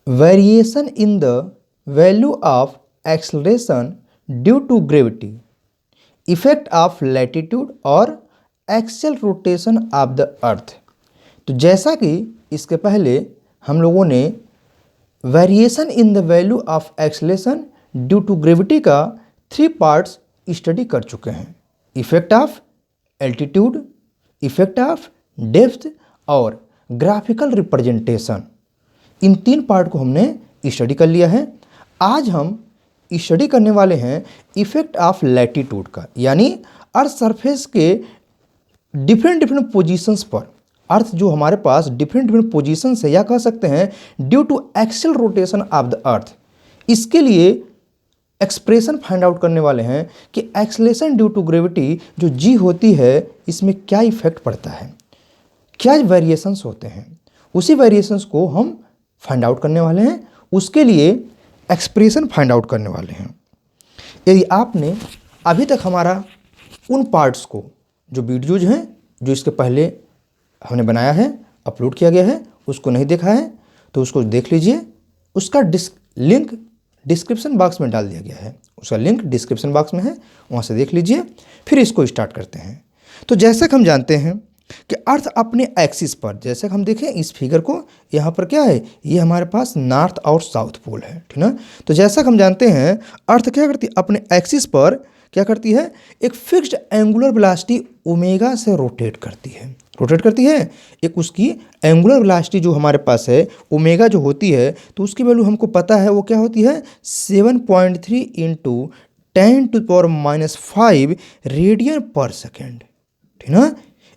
Variation in the value of acceleration due to gravity, effect of latitude और axial rotation of the earth. तो जैसा कि इसके पहले हम लोगों ने variation in the value of acceleration due to gravity का 3 पार्ट्स स्टडी कर चुके हैं। Effect of altitude, effect of depth और ग्राफिकल रिप्रेजेंटेशन, इन 3 पार्ट को हमने स्टडी कर लिया है। आज हम स्टडी करने वाले हैं इफेक्ट ऑफ लैटिट्यूड का, यानी अर्थ सरफेस के डिफरेंट पोजीशंस पर, अर्थ जो हमारे पास डिफरेंट पोजीशंस है या कह सकते हैं due to axial rotation of the earth. इसके लिए एक्सप्रेशन फाइंड आउट करने वाले हैं कि एक्सलेशन ड्यू टू ग्रेविटी जो जी होती है इसमें क्या इफेक्ट पड़ता है, क्या वेरिएशंस होते हैं, उसी वेरिएशंस को हम फाइंड आउट करने वाले हैं। उसके लिए एक्सप्रेशन फाइंड आउट करने वाले हैं। यदि आपने अभी तक हमारा उन पार्ट्स को, जो वीडियोज हैं जो इसके पहले हमने बनाया है, अपलोड किया गया है, उसको नहीं देखा है तो उसको देख लीजिए। उसका लिंक डिस्क्रिप्शन बॉक्स में डाल दिया गया है, उसका लिंक डिस्क्रिप्शन बॉक्स में है, वहाँ से देख लीजिए। फिर इसको स्टार्ट करते हैं। तो जैसे कि हम जानते हैं कि अर्थ अपने एक्सिस पर, जैसे हम देखें इस फिगर को, यहाँ पर क्या है, ये हमारे पास नॉर्थ और साउथ पोल है, ठीक ना। तो जैसा कि हम जानते हैं अर्थ क्या करती है, अपने एक्सिस पर क्या करती है, एक फिक्स्ड एंगुलर वेलोसिटी ओमेगा से रोटेट करती है। एक उसकी एंगुलर वेलोसिटी जो हमारे पास है ओमेगा जो होती है, तो उसकी वैल्यू हमको पता है वो क्या होती है 7.3 इंटू 10⁻⁵ रेडियन पर सेकेंड, ठीक ना।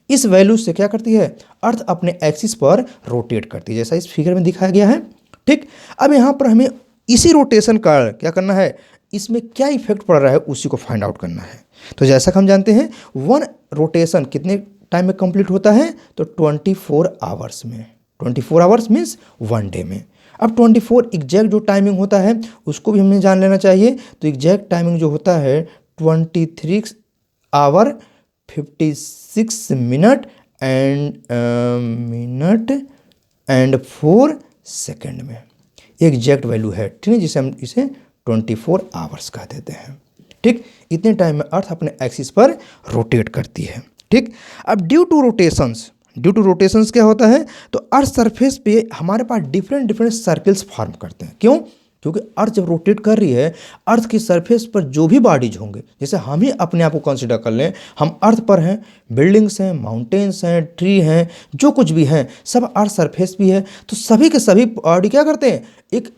इस वैल्यू से क्या करती है, अर्थ अपने एक्सिस पर रोटेट करती है, जैसा इस फिगर में दिखाया गया है, ठीक। अब यहाँ पर हमें इसी रोटेशन का क्या करना है, इसमें क्या इफेक्ट पड़ रहा है उसी को फाइंड आउट करना है। तो जैसा कि हम जानते हैं 1 रोटेशन कितने टाइम में कंप्लीट होता है, तो 24 आवर्स में। 24 आवर्स मीन्स 1 डे में। अब 24 एग्जैक्ट जो टाइमिंग होता है उसको भी हमें जान लेना चाहिए। तो एग्जैक्ट टाइमिंग जो होता है 23 आवर 56 मिनट एंड 4 सेकेंड में एग्जैक्ट वैल्यू है, ठीक है, जिसे हम इसे 24 आवर्स कह देते हैं, ठीक। इतने टाइम में अर्थ अपने एक्सिस पर रोटेट करती है, ठीक। अब ड्यू टू रोटेशंस क्या होता है, तो अर्थ सरफेस पे हमारे पास डिफरेंट सर्कल्स फॉर्म करते हैं। क्यों? क्योंकि अर्थ जब रोटेट कर रही है, अर्थ की सरफेस पर जो भी बॉडीज होंगे, जैसे हम ही अपने आप को कंसिडर कर लें, हम अर्थ पर हैं, बिल्डिंग्स हैं, माउंटेन्स हैं, ट्री हैं, जो कुछ भी हैं सब अर्थ सरफेस भी है। तो सभी के सभी बॉडी क्या करते हैं, एक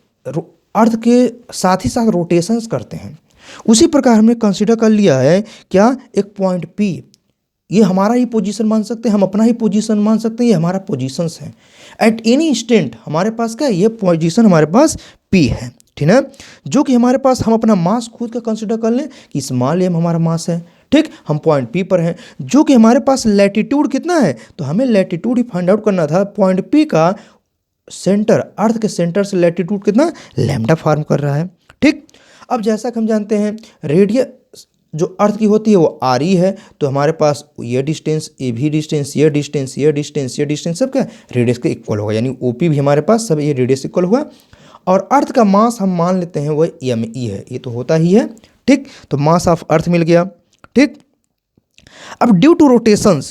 अर्थ के साथ ही साथ रोटेशंस करते हैं। उसी प्रकार हमने कंसिडर कर लिया है क्या, एक पॉइंट पी, ये हमारा ही पोजीशन मान सकते हैं, हम अपना ही पोजीशन मान सकते हैं, ये हमारा पोजीशंस है। एट एनी इंस्टेंट हमारे पास क्या है, ये पोजीशन हमारे पास पी है, ठीक है, जो कि हमारे पास, हम अपना मास खुद का कंसिडर कर लें कि स्मॉल एम हमारा मास है, ठीक। हम पॉइंट पी पर हैं, जो कि हमारे पास लैटिट्यूड कितना है, तो हमें लैटिट्यूड ही फाइंड आउट करना था। पॉइंट पी का सेंटर, अर्थ के सेंटर से लैटिट्यूड कितना, लैम्डा फॉर्म कर रहा है, ठीक। अब जैसा कि हम जानते हैं रेडियस जो अर्थ की होती है वो आर ई है, तो हमारे पास ये डिस्टेंस, ये भी डिस्टेंस, ये डिस्टेंस, ये डिस्टेंस, ये डिस्टेंस सब क्या रेडियस के इक्वल होगा, यानी ओ पी भी हमारे पास सब ये रेडियस इक्वल हुआ। और अर्थ का मास हम मान लेते हैं वो एम ई है, ये तो होता ही है, ठीक। तो मास ऑफ अर्थ मिल गया, ठीक। अब ड्यू टू रोटेशन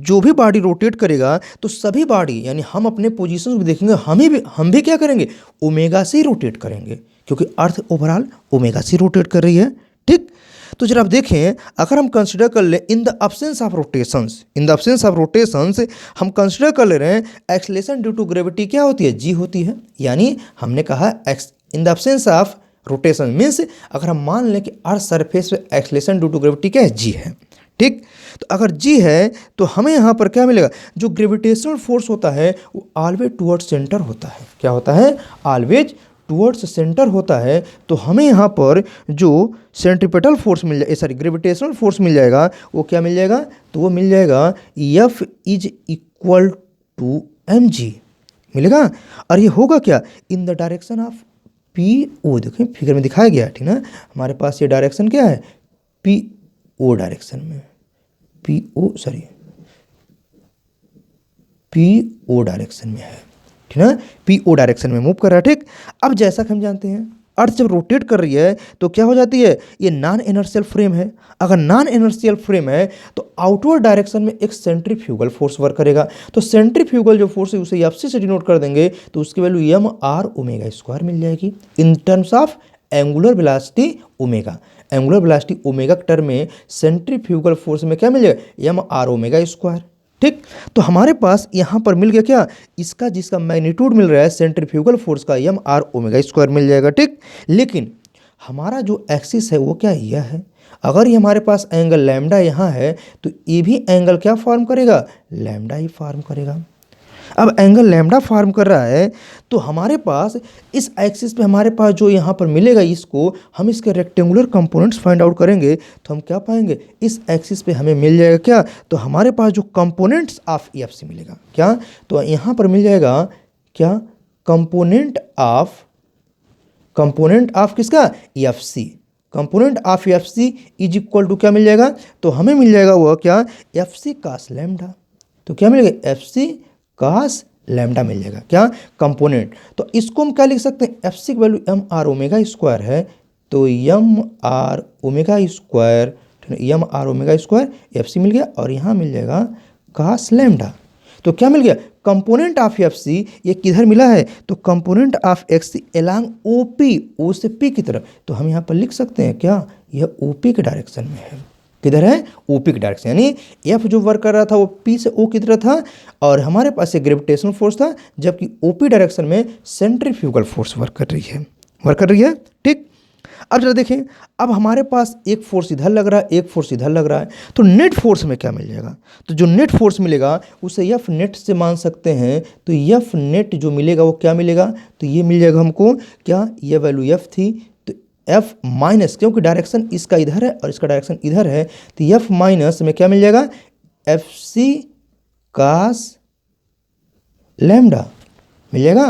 जो भी बॉडी रोटेट करेगा तो सभी बॉडी, यानी हम अपने पोजीशन भी देखेंगे, हम भी क्या करेंगे, ओमेगा से ही रोटेट करेंगे, क्योंकि अर्थ ओवरऑल ओमेगा से रोटेट कर रही है, ठीक। तो जरा आप देखें, अगर हम कंसिडर कर ले in the absence of rotations हम कंसिडर कर ले रहे हैं एक्सलेशन ड्यू टू ग्रेविटी क्या होती है, जी होती है। यानी हमने कहा in the absence of rotation means अगर हम मान लें कि अर्थ सरफेस पे एक्सलेशन ड्यू टू ग्रेविटी क्या है, जी है, ठीक। तो अगर जी है तो हमें यहाँ पर क्या मिलेगा, जो ग्रेविटेशनल फोर्स होता है वो ऑलवेज टुवर्ड्स सेंटर होता है। क्या होता है, ऑलवेज टुवर्ड्स सेंटर होता है। तो हमें यहाँ पर जो सेंट्रीपेटल फोर्स मिल जाए, सॉरी ग्रेविटेशनल फोर्स मिल जाएगा, वो क्या मिल जाएगा, तो वो मिल जाएगा F is equal to mg मिलेगा। और ये होगा क्या, in the direction of PO, देखें फिगर में दिखाया गया है, ठीक ना। हमारे पास ये डायरेक्शन क्या है, PO डायरेक्शन में, PO डायरेक्शन में है, ठीक है, PO डायरेक्शन में मूव कर रहा है। ठीक, अब जैसा कि हम जानते हैं अर्थ जब रोटेट कर रही है तो क्या हो जाती है, ये नॉन इनर्शियल फ्रेम है। अगर नॉन इनर्शियल फ्रेम है तो आउटवर्ड डायरेक्शन में एक सेंट्रीफ्यूगल फोर्स वर्क करेगा। तो सेंट्रीफ्यूगल जो फोर्स है उसे एफसी से डिनोट कर देंगे, तो उसकी value M R omega square मिल जाएगी in terms of angular velocity omega. Angular velocity omega के टर्म में सेंट्रीफ्यूगल फोर्स में क्या मिल जाएगा, एम आर ओमेगा स्क्वायर। ठीक, तो हमारे पास यहाँ पर मिल गया क्या, इसका जिसका मैग्नीट्यूड मिल रहा है सेंट्रीफ्यूगल फोर्स का एम आर ओमेगा स्क्वायर मिल जाएगा। ठीक, लेकिन हमारा जो एक्सिस है वो क्या यह है। अगर ये हमारे पास एंगल लैम्डा यहाँ है तो ये भी एंगल क्या फॉर्म करेगा, लैम्डा ही फॉर्म करेगा। अब एंगल लैम्डा फॉर्म कर रहा है तो हमारे पास इस एक्सिस पे हमारे पास जो यहाँ पर मिलेगा, इसको हम इसके रेक्टेंगुलर कंपोनेंट्स फाइंड आउट करेंगे तो हम क्या पाएंगे, इस एक्सिस पे हमें मिल जाएगा क्या, तो हमारे पास जो कंपोनेंट्स ऑफ EFC मिलेगा क्या, तो यहाँ पर मिल जाएगा क्या, कंपोनेंट ऑफ किसका, EFC। Component of EFC is equal to क्या मिल जाएगा, तो हमें मिल जाएगा वह क्या, FC cos लैम्डा। तो क्या मिलेगा, FC cos लैम्डा मिल जाएगा क्या, कंपोनेंट। तो इसको हम क्या लिख सकते हैं, एफ सी की value M R omega square है, तो M R omega square, M R omega square F C मिल गया, और यहाँ मिल जाएगा cos लैम्डा। तो क्या मिल गया, कंपोनेंट ऑफ एफ सी ये किधर मिला है, तो component of X C along O P, O से पी की तरफ। तो हम यहाँ पर लिख सकते हैं क्या, यह ओ पी के डायरेक्शन में है। किधर है, ओपी की डायरेक्शन, यानी एफ जो वर्क कर रहा था वो पी से ओ की तरह था, और हमारे पास एक ग्रेविटेशनल फोर्स था, जबकि ओपी डायरेक्शन में सेंट्रीफ्यूगल फोर्स वर्क कर रही है। ठीक, अब जरा देखें, अब हमारे पास एक फोर्स इधर लग रहा है, एक फोर्स इधर लग रहा है, तो नेट फोर्स में क्या मिल जाएगा, तो जो नेट फोर्स मिलेगा उसे एफ नेट से मान सकते हैं। तो एफ नेट जो मिलेगा वो क्या मिलेगा, तो ये मिल जाएगा हमको क्या, ये वैल्यू एफ थी, एफ माइनस, क्योंकि डायरेक्शन इसका इधर है और इसका डायरेक्शन इधर है, तो एफ माइनस में क्या मिल जाएगा, एफ सी cos लैम्डा मिल जाएगा।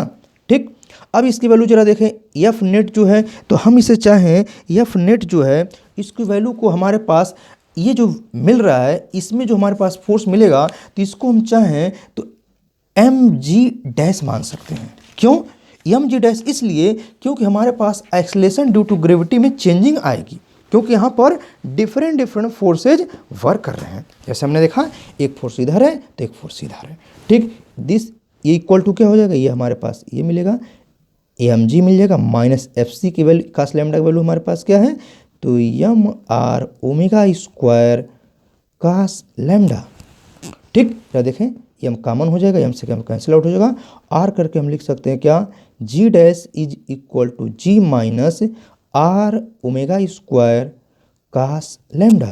ठीक, अब इसकी वैल्यू जरा देखें, एफ नेट जो है, तो हम इसे चाहें एफ नेट जो है इसकी वैल्यू को हमारे पास ये जो मिल रहा है इसमें जो हमारे पास फोर्स मिलेगा, तो इसको हम चाहें तो एम जी डैश मान सकते हैं। क्यों एम जी डैश, इसलिए क्योंकि हमारे पास एक्सेलेरेशन ड्यू टू ग्रेविटी में चेंजिंग आएगी, क्योंकि यहाँ पर डिफरेंट फोर्सेज वर्क कर रहे हैं। जैसे हमने देखा एक फोर्स इधर है तो एक फोर्स इधर है। ठीक, दिस ये इक्वल टू क्या हो जाएगा, ये हमारे पास ये मिलेगा, एम जी मिल जाएगा माइनस एफ सी की वैल्यू, cos लैम्डा की वैल्यू हमारे पास क्या है, तो M R omega square cos lambda. ठीक, क्या देखें, एम कॉमन हो जाएगा, एम से कैंसिल आउट हो जाएगा, आर करके हम लिख सकते हैं क्या, G dash is equal to G minus R omega square cos lambda.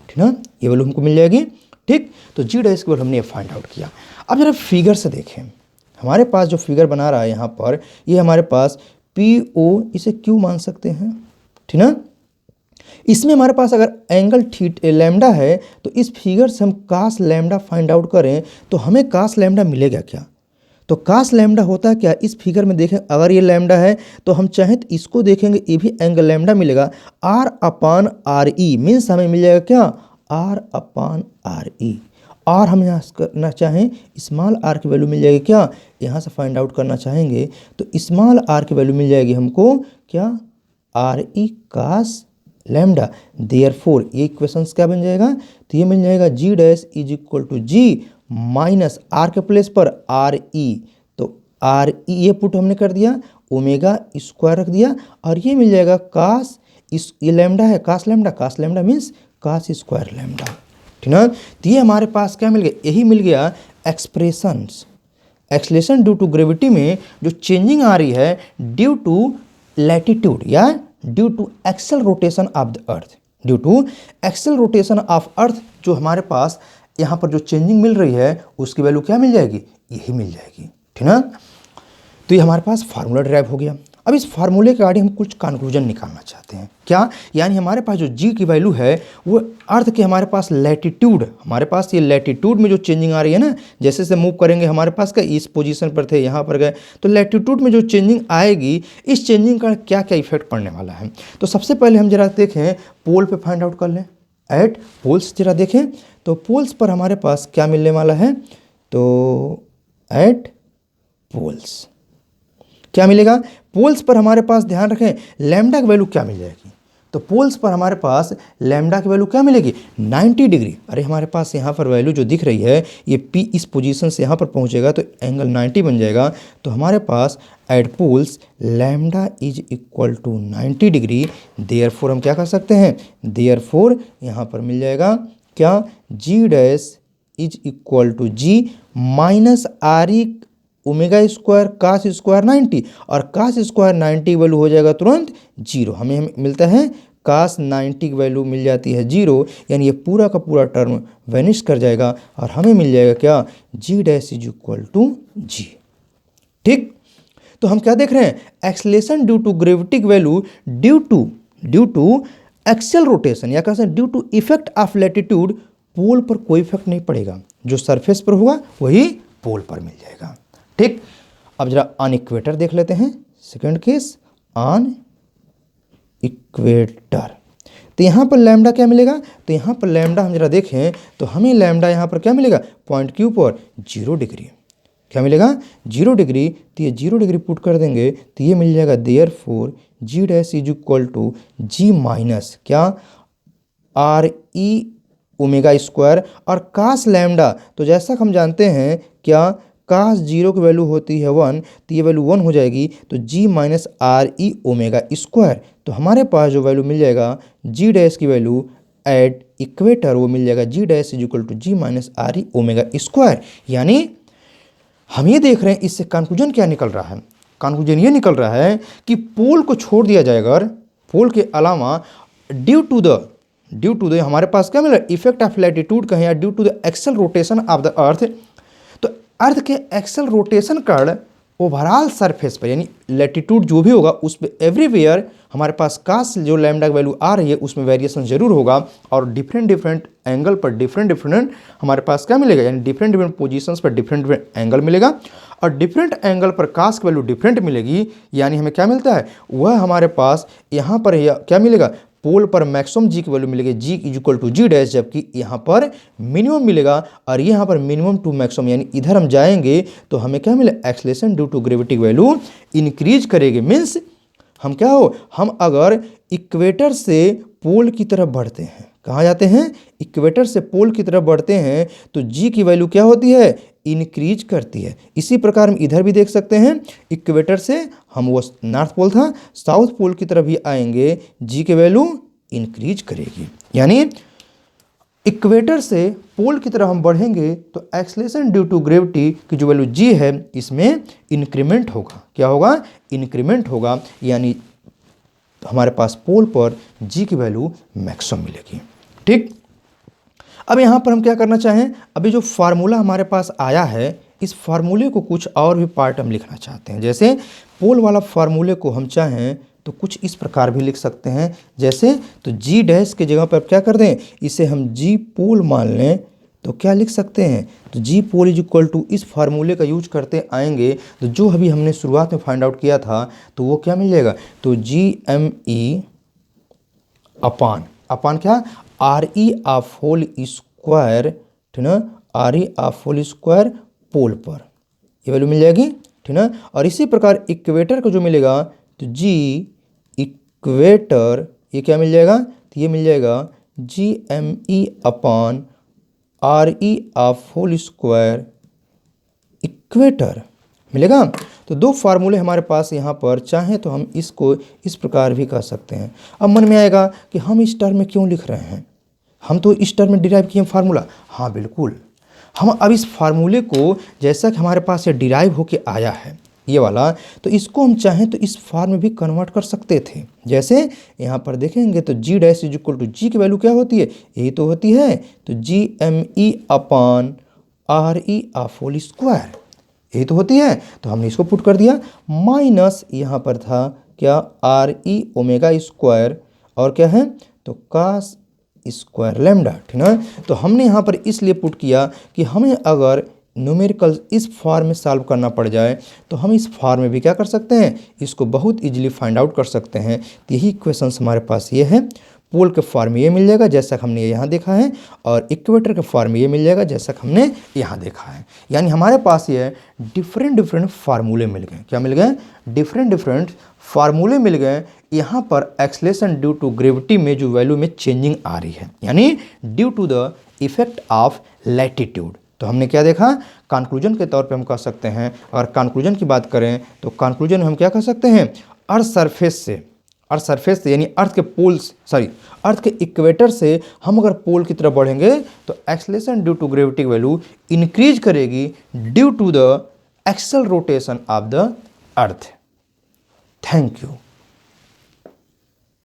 ठीक ना, ये वैल्यू हमको मिल जाएगी। ठीक, तो जी डैश की वैल्यू हमने फाइंड आउट किया। अब जरा फिगर से देखें, हमारे पास जो फिगर बना रहा है यहाँ पर, ये हमारे पास पी ओ, इसे क्यू मान सकते हैं। ठीक ना, इसमें हमारे पास अगर एंगल लैम्डा है तो इस फिगर से हम cos लैम्डा फाइंड आउट करें तो हमें cos लैम्डा मिलेगा क्या, तो cos लैम्डा होता है क्या, इस फिगर में देखें, अगर ये लैम्डा है तो हम चाहें तो इसको देखेंगे, ये भी एंगल लैम्डा मिलेगा, R अपान आर ई, मीन्स हमें मिल जाएगा क्या, R अपान आर ई। और हम यहाँ करना चाहें स्मॉल r की वैल्यू मिल जाएगी क्या, यहाँ से फाइंड आउट करना चाहेंगे तो स्मॉल r की वैल्यू मिल जाएगी हमको क्या, R E cos lambda. Therefore ये इक्वेशंस क्या बन जाएगा, तो ये मिल जाएगा G dash is equal to G minus R के प्लेस पर आर ई, तो आर ई ये पुट हमने कर दिया, ओमेगा स्क्वायर रख दिया, और ये मिल जाएगा cos, इस ये लैम्डा है cos lambda means cos square lambda. ठीक ना, तो ये हमारे पास क्या मिल गया, यही मिल गया expressions. Acceleration due to gravity में जो चेंजिंग आ रही है ड्यू टू लैटिट्यूड या due to axial rotation of the earth, due to axial rotation of earth, जो हमारे पास यहाँ पर जो चेंजिंग मिल रही है उसकी वैल्यू क्या मिल जाएगी, यही मिल जाएगी। ठीक ना, तो ये हमारे पास फार्मूला ड्राइव हो गया। अब इस फार्मूले के आगे हम कुछ कंक्लूजन निकालना चाहते हैं क्या, यानी हमारे पास जो जी की वैल्यू है वो अर्थ के हमारे पास लैटिट्यूड, हमारे पास ये लैटिट्यूड में जो चेंजिंग आ रही है ना, जैसे जैसे मूव करेंगे हमारे पास का इस पोजीशन पर थे यहाँ पर गए, तो लैटिट्यूड में जो चेंजिंग आएगी, इस चेंजिंग का क्या क्या इफेक्ट पड़ने वाला है। तो सबसे पहले हम जरा देखें पोल पे फाइंड आउट कर लें, एट पोल्स जरा देखें, तो पोल्स पर हमारे पास क्या मिलने वाला है, तो एट पोल्स। क्या मिलेगा? पोल्स पर हमारे पास ध्यान रखें लैम्डा की वैल्यू क्या मिल जाएगी, तो पोल्स पर हमारे पास लैम्डा की वैल्यू क्या मिलेगी? 90 डिग्री। अरे हमारे पास यहाँ पर वैल्यू जो दिख रही है ये P इस पोजीशन से यहाँ पर पहुँचेगा तो एंगल 90 बन जाएगा। तो हमारे पास at poles lambda is equal to 90 degree. Therefore हम क्या कर सकते हैं? देयरफॉर यहाँ पर मिल जाएगा क्या? G dash is equal to G minus R E omega square cos square 90, और कास स्क्वायर 90 वैल्यू हो जाएगा तुरंत 0। हमें मिलता है कास 90 की वैल्यू मिल जाती है 0, यानी ये पूरा का पूरा टर्म वेनिश कर जाएगा और हमें मिल जाएगा क्या? G dash is equal to G। ठीक, तो हम क्या देख रहे हैं? Acceleration due to gravitic value due to axial rotation, या कह सकते हैं due to effect of latitude. Pole पर कोई इफेक्ट नहीं पड़ेगा, जो सरफेस पर होगा वही पोल पर मिल जाएगा। ठीक, अब जरा ऑन इक्वेटर देख लेते हैं। सेकंड केस ऑन इक्वेटर, तो यहाँ पर लैम्डा क्या मिलेगा? तो यहाँ पर लैम्डा हम जरा देखें तो हमें लैम्डा यहाँ पर क्या मिलेगा? पॉइंट क्यू पर 0 डिग्री। क्या मिलेगा? 0 डिग्री। तो ये 0 डिग्री पुट कर देंगे तो ये मिल जाएगा therefore G dash is equal to G minus क्या? आर ई ओमेगा स्क्वायर, और कास लैम्डा तो जैसा हम जानते हैं क्या? कास 0 की वैल्यू होती है 1, तो ये वैल्यू 1 हो जाएगी, तो G minus R E omega square. तो हमारे पास जो वैल्यू मिल जाएगा G डैश की वैल्यू एट इक्वेटर वो मिल जाएगा G dash is equal to G minus R E omega square. यानी हम ये देख रहे हैं इससे कंक्लूजन क्या निकल रहा है? कंक्लूजन ये निकल रहा है कि पोल को छोड़ दिया जाएगा, अगर पोल के अलावा ड्यू टू द हमारे पास क्या मिल रहा है? इफेक्ट ऑफ लैटिट्यूड कहें या due to the axial rotation of the earth, तो अर्थ के एक्सल रोटेशन कारण ओवरऑल सरफेस पर यानी लैटिट्यूड जो भी होगा उस पर एवरीवेयर हमारे पास कास जो लैम्डा की वैल्यू आ रही है उसमें वेरिएशन जरूर होगा, और डिफरेंट एंगल पर डिफरेंट हमारे पास क्या मिलेगा? यानी डिफरेंट पोजीशंस पर डिफरेंट एंगल मिलेगा, और डिफरेंट एंगल पर कास की वैल्यू डिफरेंट मिलेगी। यानी हमें क्या मिलता है? वह हमारे पास यहाँ पर क्या मिलेगा? पोल पर मैक्सिमम G की वैल्यू मिलेगी G is equal to G dash, जबकि यहाँ पर मिनिमम मिलेगा, और यहाँ पर मिनिमम टू मैक्सिमम, यानी इधर हम जाएंगे तो हमें क्या मिले? Acceleration due to gravitic value increase करेगी। मीन्स हम क्या हो? हम अगर इक्वेटर से पोल की तरफ बढ़ते हैं, कहाँ जाते हैं? इक्वेटर से पोल की तरफ बढ़ते हैं तो G की वैल्यू क्या होती है? इंक्रीज करती है। इसी प्रकार हम इधर भी देख सकते हैं, इक्वेटर से हम वो नॉर्थ पोल था साउथ पोल की तरफ भी आएंगे, G की वैल्यू इंक्रीज करेगी। यानी इक्वेटर से पोल की तरफ हम बढ़ेंगे तो एक्सेलेरेशन ड्यू टू ग्रेविटी की जो वैल्यू G है इसमें इंक्रीमेंट होगा। क्या होगा? इंक्रीमेंट होगा, यानी हमारे पास पोल पर G की वैल्यू मैक्सिमम मिलेगी। ठीक, अब यहाँ पर हम क्या करना चाहें? अभी जो फार्मूला हमारे पास आया है इस फार्मूले को कुछ और भी पार्ट हम लिखना चाहते हैं। जैसे पोल वाला फार्मूले को हम चाहें तो कुछ इस प्रकार भी लिख सकते हैं, जैसे तो G डैश के जगह पर क्या कर दें? इसे हम G पोल मान लें तो क्या लिख सकते हैं? तो G pole is equal to इस फार्मूले का यूज करते आएंगे तो जो अभी हमने शुरुआत में फाइंड आउट किया था तो वो क्या मिल जाएगा? तो GME अपान क्या? R E of whole square, ठीक ना? R E of whole square pole पर ये वैल्यू मिल जाएगी, ठीक ना? और इसी प्रकार इक्वेटर को जो मिलेगा तो G इक्वेटर ये क्या मिल जाएगा? तो ये मिल जाएगा GME upon R E of whole square equator मिलेगा। तो दो फार्मूले हमारे पास यहाँ पर, चाहें तो हम इसको इस प्रकार भी कर सकते हैं। अब मन में आएगा कि हम इस टर्म में क्यों लिख रहे हैं? हम तो इस टर्म में डिराइव किए फार्मूला। हाँ बिल्कुल, हम अब इस फार्मूले को जैसा कि हमारे पास ये डिराइव होके आया है ये वाला, तो इसको हम चाहें तो इस फॉर्म में भी कन्वर्ट कर सकते थे। जैसे यहाँ पर देखेंगे तो G dash is equal to G की वैल्यू क्या होती है? यही तो होती है, तो GME upon R E of whole square यही तो होती है। तो हमने इसको पुट कर दिया, माइनस यहाँ पर था क्या? आर ई ओमेगा स्क्वायर और क्या है? तो कास स्क्वायर लैम्डा, ठीक ना? तो हमने यहाँ पर इसलिए पुट किया कि हमें अगर न्यूमेरिकल इस फॉर्म में सॉल्व करना पड़ जाए तो हम इस फॉर्म में भी क्या कर सकते हैं? इसको बहुत इजीली फाइंड आउट कर सकते हैं। तो यही क्वेश्चंस हमारे पास ये है। पोल के फॉर्म में ये मिल जाएगा जैसा कि हमने यहाँ देखा है, और इक्वेटर के फॉर्म में ये मिल जाएगा जैसा कि हमने यहाँ देखा है। यानी हमारे पास ये डिफरेंट फार्मूले मिल गए। क्या मिल गए? डिफरेंट फार्मूले मिल गए। यहाँ पर एक्सेलरेशन ड्यू टू ग्रेविटी में जो वैल्यू में चेंजिंग आ रही है, यानी due to the effect of latitude. तो हमने क्या देखा? कंक्लूजन के तौर पे हम कह सकते हैं, अगर कंक्लूजन की बात करें तो कंक्लूजन में हम क्या कह सकते हैं? अर्थ सरफेस से यानी अर्थ के इक्वेटर से हम अगर पोल की तरफ बढ़ेंगे तो acceleration due to gravity value increase करेगी due to the axial rotation of the earth. Thank you.